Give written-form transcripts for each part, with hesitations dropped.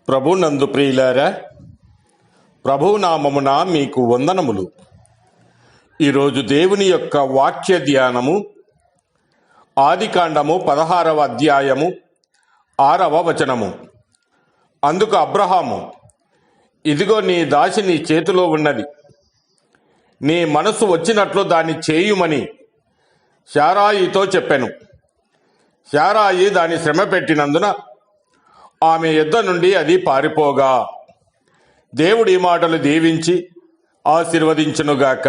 ప్రభునందు ప్రియులారా, ప్రభునామమున మీకు వందనములు. ఈరోజు దేవుని యొక్క వాక్య ధ్యానము ఆదికాండము 16వ అధ్యాయము 6వ వచనము. అందుకు అబ్రహాము, ఇదిగో నీ దాసి నీ చేతిలో ఉన్నది, నీ మనసు వచ్చినట్లు దాన్ని చేయుమని శారాయితో చెప్పెను. శారాయి దాని శ్రమ పెట్టినందున ఆమె యొద్ద నుండి అది పారిపోగా దేవుడి మాటలు దీవించి ఆశీర్వదించునుగాక.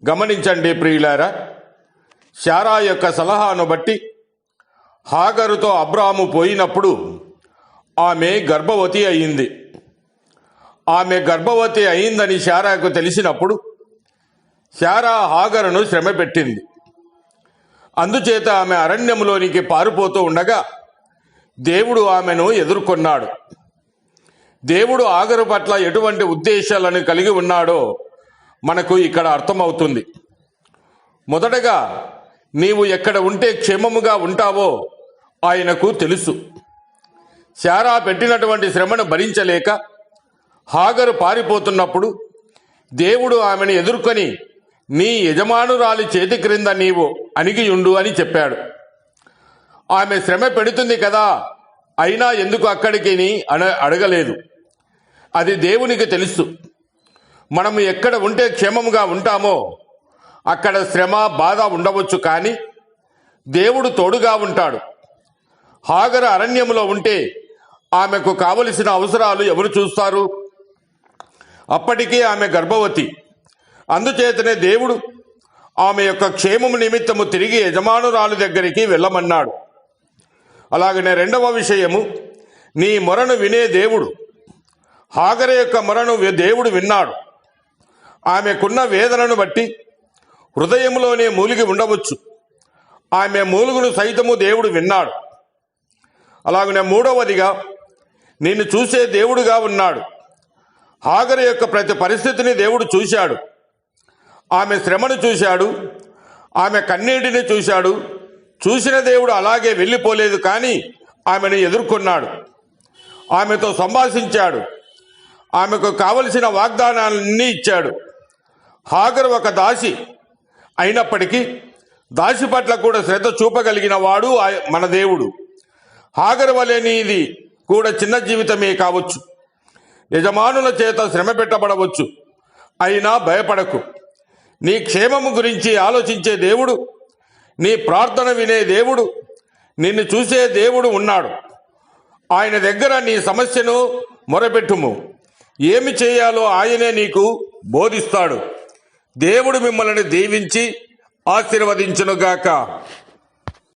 గమనించండి ప్రియులారా, శారా యొక్క సలహాను బట్టి హాగరుతో అబ్రాహాము పోయినప్పుడు ఆమె గర్భవతి అయింది. ఆమె గర్భవతి అయిందని శారాకు తెలిసినప్పుడు శారా హాగరును శ్రమ పెట్టింది. అందుచేత ఆమె అరణ్యములోనికి పారిపోతూ ఉండగా దేవుడు ఆమెను ఎదుర్కొన్నాడు. దేవుడు హాగరు పట్ల ఎటువంటి ఉద్దేశాలను కలిగి ఉన్నాడో మనకు ఇక్కడ అర్థమవుతుంది. మొదటగా నీవు ఎక్కడ ఉంటే క్షేమముగా ఉంటావో ఆయనకు తెలుసు. శారా పెట్టినటువంటి శ్రమను భరించలేక హాగరు పారిపోతున్నప్పుడు దేవుడు ఆమెను ఎదుర్కొని, నీ యజమానురాలి చేతి క్రింద నీవు అణిగియుండు అని చెప్పాడు. ఆమె శ్రమ పెడుతుంది కదా, అయినా ఎందుకు అక్కడికి అడగలేదు. అది దేవునికి తెలుసు. మనము ఎక్కడ ఉంటే క్షేమముగా ఉంటామో అక్కడ శ్రమ బాధ ఉండవచ్చు, కానీ దేవుడు తోడుగా ఉంటాడు. హాగరు అరణ్యములో ఉంటే ఆమెకు కావలసిన అవసరాలు ఎవరు చూస్తారు? అప్పటికే ఆమె గర్భవతి. అందుచేతనే దేవుడు ఆమె యొక్క క్షేమము నిమిత్తము తిరిగి యజమానురాలు దగ్గరికి వెళ్ళమన్నాడు. అలాగనే రెండవ విషయము, నీ మొరను వినే దేవుడు. హాగరు యొక్క మొరను దేవుడు విన్నాడు. ఆమెకున్న వేదనను బట్టి హృదయంలోనే మూలిగి ఉండవచ్చు. ఆమె మూలుగును సైతము దేవుడు విన్నాడు. అలాగనే మూడవదిగా, నిన్ను చూసే దేవుడుగా ఉన్నాడు. హాగరు యొక్క ప్రతి పరిస్థితిని దేవుడు చూశాడు. ఆమె శ్రమను చూశాడు, ఆమె కన్నీటిని చూశాడు. చూసిన దేవుడు అలాగే వెళ్ళిపోలేదు, కానీ ఆమెను ఎదుర్కొన్నాడు. ఆమెతో సంభాషించాడు. ఆమెకు కావలసిన వాగ్దానాలన్నీ ఇచ్చాడు. హాగరు ఒక దాసి అయినప్పటికీ దాసి పట్ల కూడా శ్రద్ధ చూపగలిగిన వాడు మన దేవుడు. హాగరు వలె నీది కూడా చిన్న జీవితమే కావచ్చు, యజమానుల చేత శ్రమ పెట్టబడవచ్చు. అయినా భయపడకు. నీ క్షేమము గురించి ఆలోచించే దేవుడు, నీ ప్రార్థన వినే దేవుడు, నిన్ను చూసే దేవుడు ఉన్నాడు. ఆయన దగ్గర నీ సమస్యను మొరపెట్టుము. ఏమి చేయాలో ఆయనే నీకు బోధిస్తాడు. దేవుడు మిమ్మల్ని దీవించి ఆశీర్వదించునుగాక.